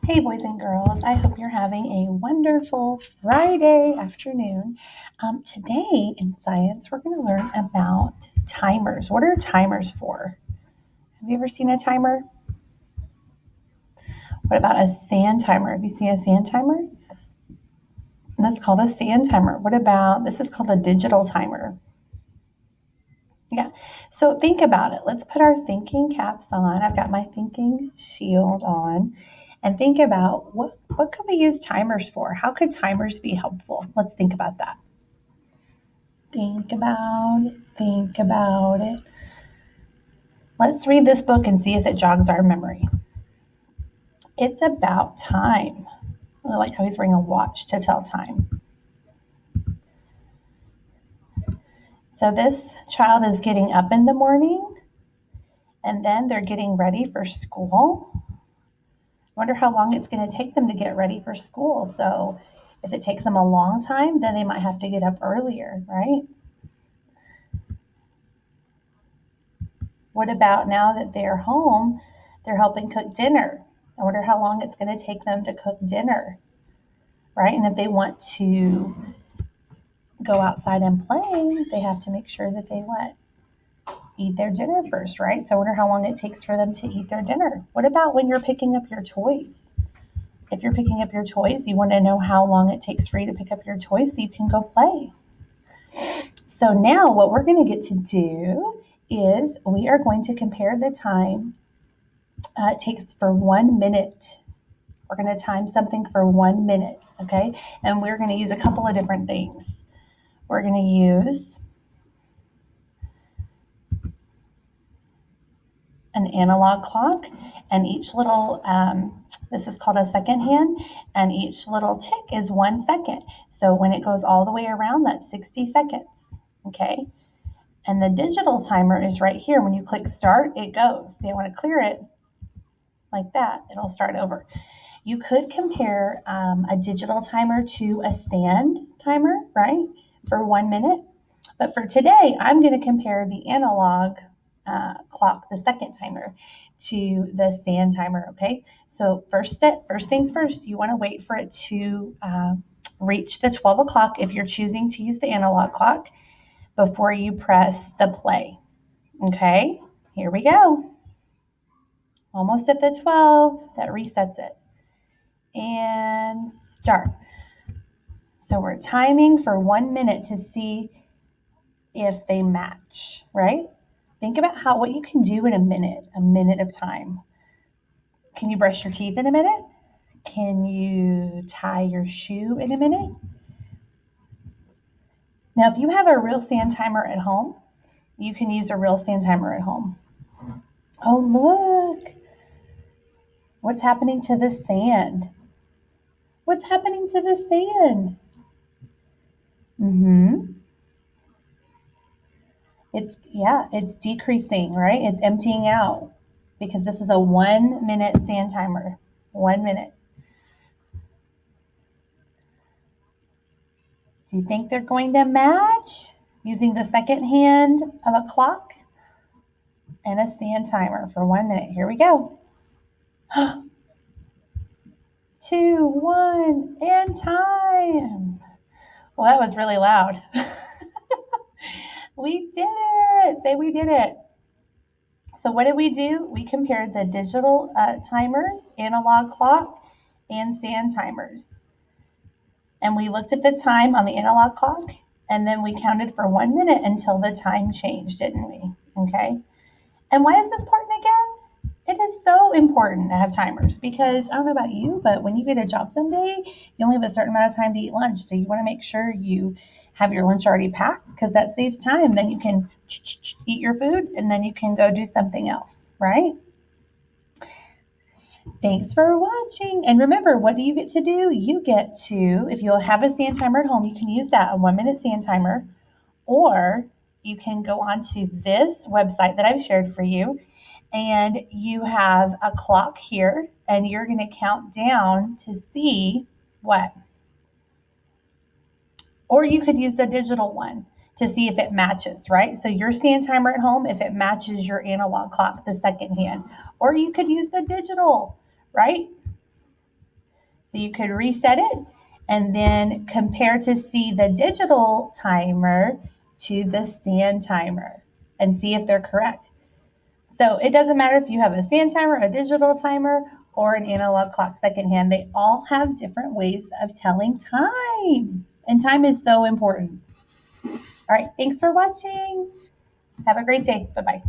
Hey, boys and girls, I hope you're having a wonderful Friday afternoon. Today in science, we're going to learn about timers. What are timers for? Have you ever seen a timer? What about a sand timer? Have you seen a sand timer? That's called a sand timer. What about this is called a digital timer? Yeah. So think about it. Let's put our thinking caps on. I've got my thinking shield on. And think about what could we use timers for? How could timers be helpful? Let's think about that. Think about it. Think about it. Let's read this book and see if it jogs our memory. It's about time. I like how he's wearing a watch to tell time. So this child is getting up in the morning and then they're getting ready for school. I wonder how long it's going to take them to get ready for school. So if it takes them a long time, then they might have to get up earlier, right? What about now that they're home, they're helping cook dinner? I wonder how long it's going to take them to cook dinner, right? And if they want to go outside and play, they have to make sure that they what? Eat their dinner first, right? So I wonder how long it takes for them to eat their dinner. What about when you're picking up your toys? If you're picking up your toys, you want to know how long it takes for you to pick up your toys so you can go play. So now what we're going to get to do is we are going to compare the time it takes for 1 minute. We're going to time something for 1 minute, okay? And we're going to use a couple of different things. We're going to use an analog clock, and each little, this is called a second hand, and each little tick is 1 second. So when it goes all the way around, that's 60 seconds, okay? And the digital timer is right here. When you click start, it goes. See, I want to clear it like that. It'll start over. You could compare a digital timer to a sand timer, right, for 1 minute. But for today, I'm going to compare the analog clock, the second timer, to the sand timer, okay? So first things first, you want to wait for it to reach the 12 o'clock if you're choosing to use the analog clock before you press the play. Okay, here we go. Almost at the 12, that resets it. And start. So we're timing for 1 minute to see if they match, right? Think about what you can do in a minute of time. Can you brush your teeth in a minute? Can you tie your shoe in a minute? Now, if you have a real sand timer at home, you can use a real sand timer at home. Oh, look. What's happening to the sand? What's happening to the sand? Mm-hmm. It's decreasing, right? It's emptying out because this is a 1 minute sand timer. 1 minute. Do you think they're going to match using the second hand of a clock and a sand timer for 1 minute? Here we go. 2, 1, and time. Well, that was really loud. We did it. Say we did it. So what did we do? We compared the digital timers, analog clock, and sand timers. And we looked at the time on the analog clock, and then we counted for 1 minute until the time changed, didn't we? Okay. And why is this important again? It is so important to have timers because I don't know about you, but when you get a job someday, you only have a certain amount of time to eat lunch. So you want to make sure you have your lunch already packed because that saves time. Then you can eat your food and then you can go do something else, right? Thanks for watching. And remember, what do you get to do? You get to, if you'll have a sand timer at home, you can use that, a 1 minute sand timer, or you can go onto this website that I've shared for you, and you have a clock here, and you're going to count down to see what. Or you could use the digital one to see if it matches, right? So your sand timer at home, if it matches your analog clock, the second hand. Or you could use the digital, right? So you could reset it and then compare to see the digital timer to the sand timer and see if they're correct. So it doesn't matter if you have a sand timer, a digital timer, or an analog clock secondhand. They all have different ways of telling time. And time is so important. All right, thanks for watching. Have a great day. Bye-bye.